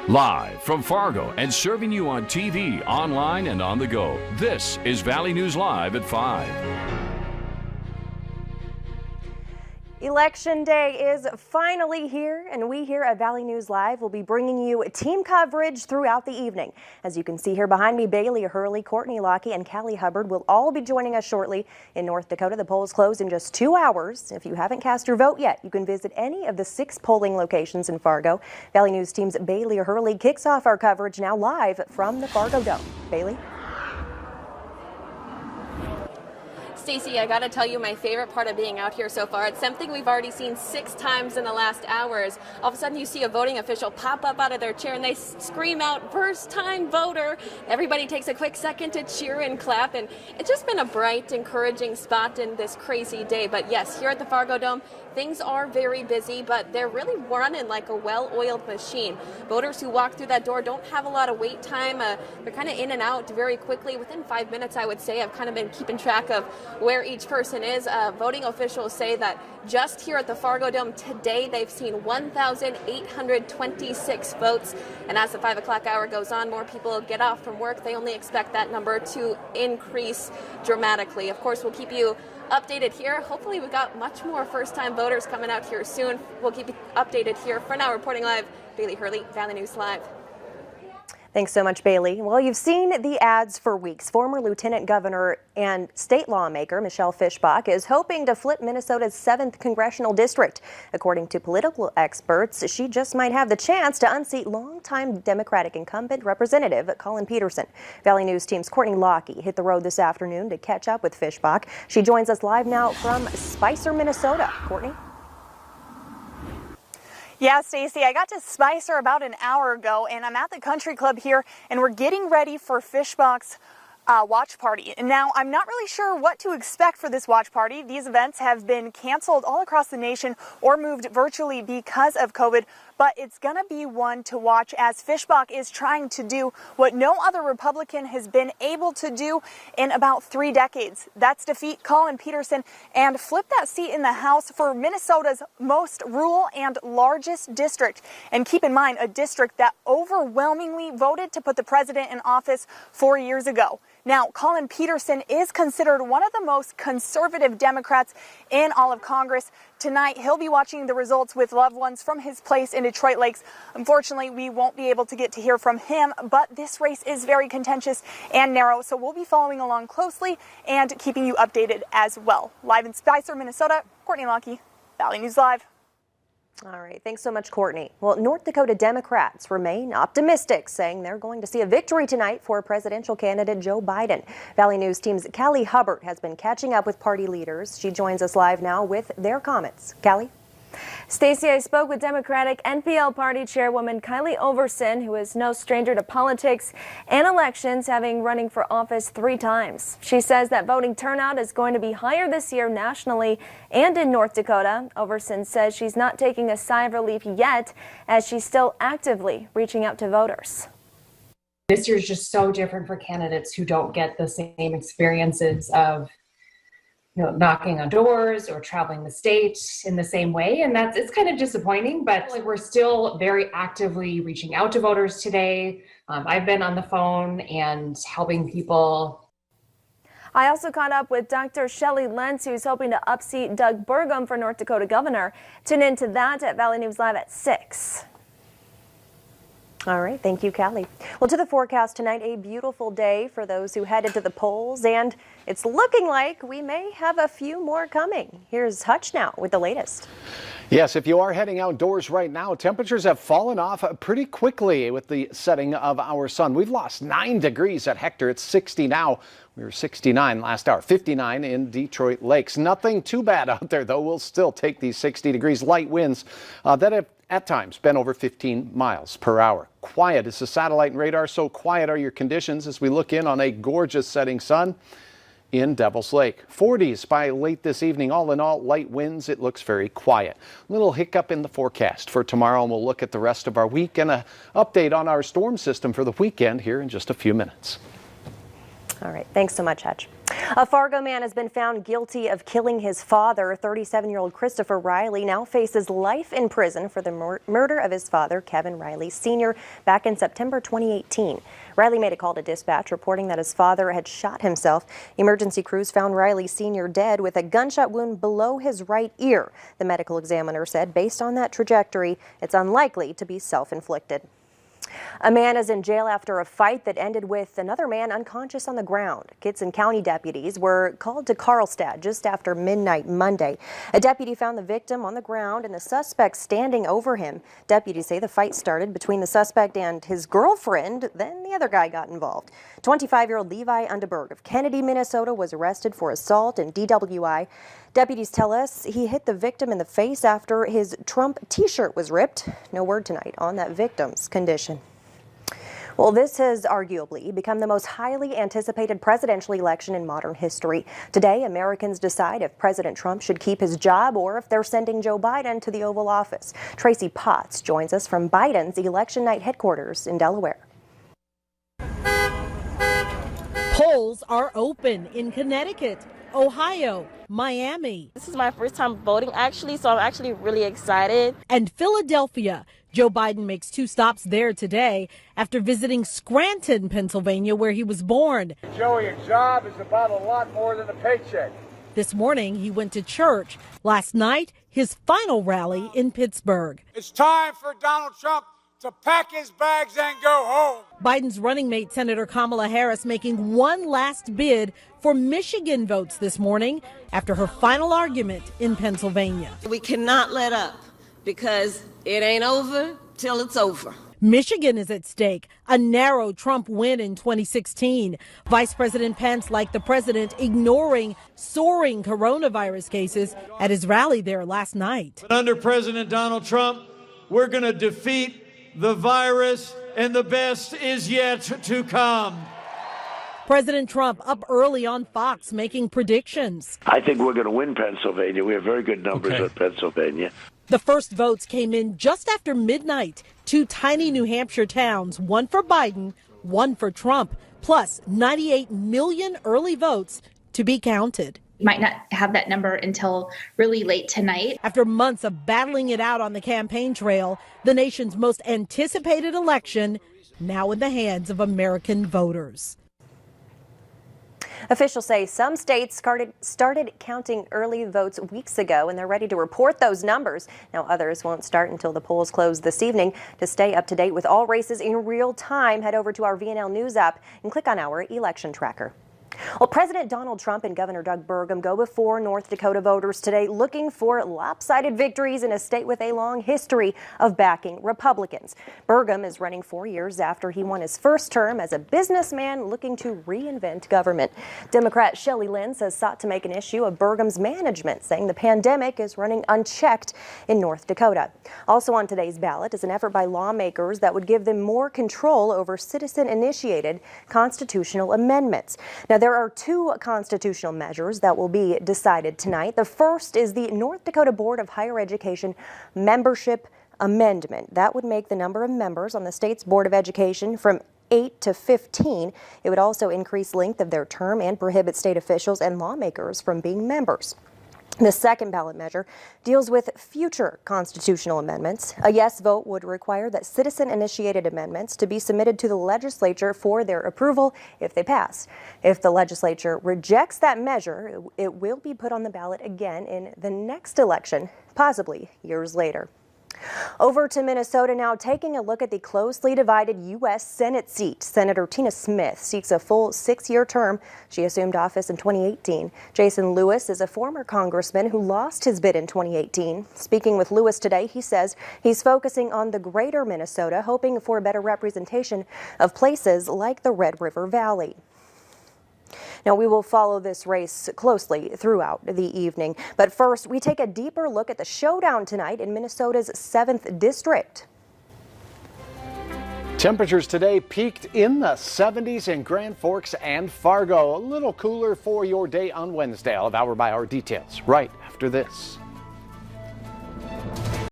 Live from Fargo and serving you on TV, online, and on the go, this is Valley News Live at 5. Election Day is finally here, and we here at Valley News Live will be bringing you team coverage throughout the evening. As you can see here behind me, Bailey Hurley, Courtney Lockie, and Callie Hubbard will all be joining us shortly. In North Dakota, the polls close in just 2 hours. If you haven't cast your vote yet, you can visit any of the 6 polling locations in Fargo. Valley News team's Bailey Hurley kicks off our coverage now live from the Fargo Dome. Bailey? Stacey, I gotta tell you, my favorite part of being out here so far, it's something we've already seen 6 times in the last hours. All of a sudden you see a voting official pop up out of their chair and they scream out, "First time voter." Everybody takes a quick second to cheer and clap, and it's just been a bright, encouraging spot in this crazy day. But yes, here at the Fargo Dome, things are very busy, but they're really running like a well-oiled machine. Voters who walk through that door don't have a lot of wait time. They're kind of in and out very quickly. Within 5 minutes, I would say. I've kind of been keeping track of where each person is. Voting officials say that just here at the Fargo Dome today, they've seen 1,826 votes. And as the 5 o'clock hour goes on, more people get off from work. They only expect that number to increase dramatically. Of course, we'll keep you updated here. Hopefully we've got much more first-time voters coming out here soon. We'll keep you updated here. For now, reporting live, Bailey Hurley, Valley News Live. Thanks so much, Bailey. Well, you've seen the ads for weeks. Former Lieutenant Governor and state lawmaker Michelle Fischbach is hoping to flip Minnesota's 7th congressional district. According to political experts, she just might have the chance to unseat longtime Democratic incumbent Representative Collin Peterson. Valley News team's Courtney Lockie hit the road this afternoon to catch up with Fischbach. She joins us live now from Spicer, Minnesota. Courtney? Yeah, Stacey, I got to Spicer about an hour ago, and I'm at the country club here, and we're getting ready for Fischbach's watch party. And now I'm not really sure what to expect for this watch party. These events have been canceled all across the nation or moved virtually because of COVID, but it's going to be one to watch as Fischbach is trying to do what no other Republican has been able to do in about 3 decades. That's defeat Collin Peterson and flip that seat in the House for Minnesota's most rural and largest district. And keep in mind, a district that overwhelmingly voted to put the president in office 4 years ago. Now, Collin Peterson is considered one of the most conservative Democrats in all of Congress. Tonight, he'll be watching the results with loved ones from his place in Detroit Lakes. Unfortunately, we won't be able to get to hear from him, but this race is very contentious and narrow, so we'll be following along closely and keeping you updated as well. Live in Spicer, Minnesota, Courtney Lockie, Valley News Live. All right. Thanks so much, Courtney. Well, North Dakota Democrats remain optimistic, saying they're going to see a victory tonight for presidential candidate Joe Biden. Valley News team's Callie Hubbard has been catching up with party leaders. She joins us live now with their comments. Callie? Stacey, I spoke with Democratic NPL Party Chairwoman Kylie Overson, who is no stranger to politics and elections, having running for office 3 times. She says that voting turnout is going to be higher this year nationally and in North Dakota. Overson says she's not taking a sigh of relief yet, as she's still actively reaching out to voters. This year is just so different for candidates who don't get the same experiences of knocking on doors or traveling the state in the same way. And it's kind of disappointing, but we're still very actively reaching out to voters today. I've been on the phone and helping people. I also caught up with Dr. Shelley Lentz, who's hoping to upseat Doug Burgum for North Dakota governor. Tune into that at Valley News Live at 6. All right. Thank you, Callie. Well, to the forecast tonight, a beautiful day for those who headed to the polls, and it's looking like we may have a few more coming. Here's Hutch now with the latest. Yes, if you are heading outdoors right now, temperatures have fallen off pretty quickly with the setting of our sun. We've lost 9 degrees at Hector. It's 60 now. We were 69 last hour, 59 in Detroit Lakes. Nothing too bad out there, though. We'll still take these 60 degrees. Light winds that have at times been over 15 miles per hour. Quiet is the satellite and radar, so quiet are your conditions as we look in on a gorgeous setting sun in Devil's Lake. 40s by late this evening. All in all, light winds. It looks very quiet. Little hiccup in the forecast for tomorrow, and we'll look at the rest of our week and an update on our storm system for the weekend here in just a few minutes. All right. Thanks so much, Hutch. A Fargo man has been found guilty of killing his father. 37-year-old Christopher Riley now faces life in prison for the murder of his father, Kevin Riley Sr., back in September 2018. Riley made a call to dispatch reporting that his father had shot himself. Emergency crews found Riley Sr. dead with a gunshot wound below his right ear. The medical examiner said based on that trajectory, it's unlikely to be self-inflicted. A man is in jail after a fight that ended with another man unconscious on the ground. Kittson County deputies were called to Carlstadt just after midnight Monday. A deputy found the victim on the ground and the suspect standing over him. Deputies say the fight started between the suspect and his girlfriend, then the other guy got involved. 25-year-old Levi Underberg of Kennedy, Minnesota was arrested for assault and DWI. Deputies tell us he hit the victim in the face after his Trump t-shirt was ripped. No word tonight on that victim's condition. Well, this has arguably become the most highly anticipated presidential election in modern history. Today, Americans decide if President Trump should keep his job or if they're sending Joe Biden to the Oval Office. Tracy Potts joins us from Biden's election night headquarters in Delaware. Polls are open in Connecticut, Ohio, Miami. This is my first time voting actually, so I'm actually really excited. And Philadelphia. Joe Biden makes 2 stops there today after visiting Scranton, Pennsylvania, where he was born. Joey, a job is about a lot more than a paycheck. This morning, he went to church. Last night, his final rally in Pittsburgh. It's time for Donald Trump to pack his bags and go home. Biden's running mate, Senator Kamala Harris, making one last bid for Michigan votes this morning after her final argument in Pennsylvania. We cannot let up because it ain't over till it's over. Michigan is at stake, a narrow Trump win in 2016. Vice President Pence, like the president, ignoring soaring coronavirus cases at his rally there last night. Under President Donald Trump, we're going to defeat the virus, and the best is yet to come. President Trump up early on Fox making predictions. I think we're going to win Pennsylvania. We have very good numbers in Pennsylvania. The first votes came in just after midnight. 2 tiny New Hampshire towns, one for Biden, one for Trump, plus 98 million early votes to be counted. Might not have that number until really late tonight. After months of battling it out on the campaign trail, the nation's most anticipated election now in the hands of American voters. Officials say some states started counting early votes weeks ago, and they're ready to report those numbers. Now, others won't start until the polls close this evening. To stay up to date with all races in real time, head over to our VNL News app and click on our election tracker. Well, President Donald Trump and Governor Doug Burgum go before North Dakota voters today looking for lopsided victories in a state with a long history of backing Republicans. Burgum is running 4 years after he won his first term as a businessman looking to reinvent government. Democrat Shelley Lenz has sought to make an issue of Burgum's management, saying the pandemic is running unchecked in North Dakota. Also on today's ballot is an effort by lawmakers that would give them more control over citizen-initiated constitutional amendments. Now, there are 2 constitutional measures that will be decided tonight. The first is the North Dakota Board of Higher Education membership amendment. That would make the number of members on the state's Board of Education from 8 to 15. It would also increase length of their term and prohibit state officials and lawmakers from being members. The second ballot measure deals with future constitutional amendments. A yes vote would require that citizen-initiated amendments to be submitted to the legislature for their approval if they pass. If the legislature rejects that measure, it will be put on the ballot again in the next election, possibly years later. Over to Minnesota now, taking a look at the closely divided U.S. Senate seat. Senator Tina Smith seeks a full 6-year term. She assumed office in 2018. Jason Lewis is a former congressman who lost his bid in 2018. Speaking with Lewis today, he says he's focusing on the greater Minnesota, hoping for a better representation of places like the Red River Valley. Now, we will follow this race closely throughout the evening. But first, we take a deeper look at the showdown tonight in Minnesota's 7th district. Temperatures today peaked in the 70s in Grand Forks and Fargo. A little cooler for your day on Wednesday. I'll have hour by hour details right after this.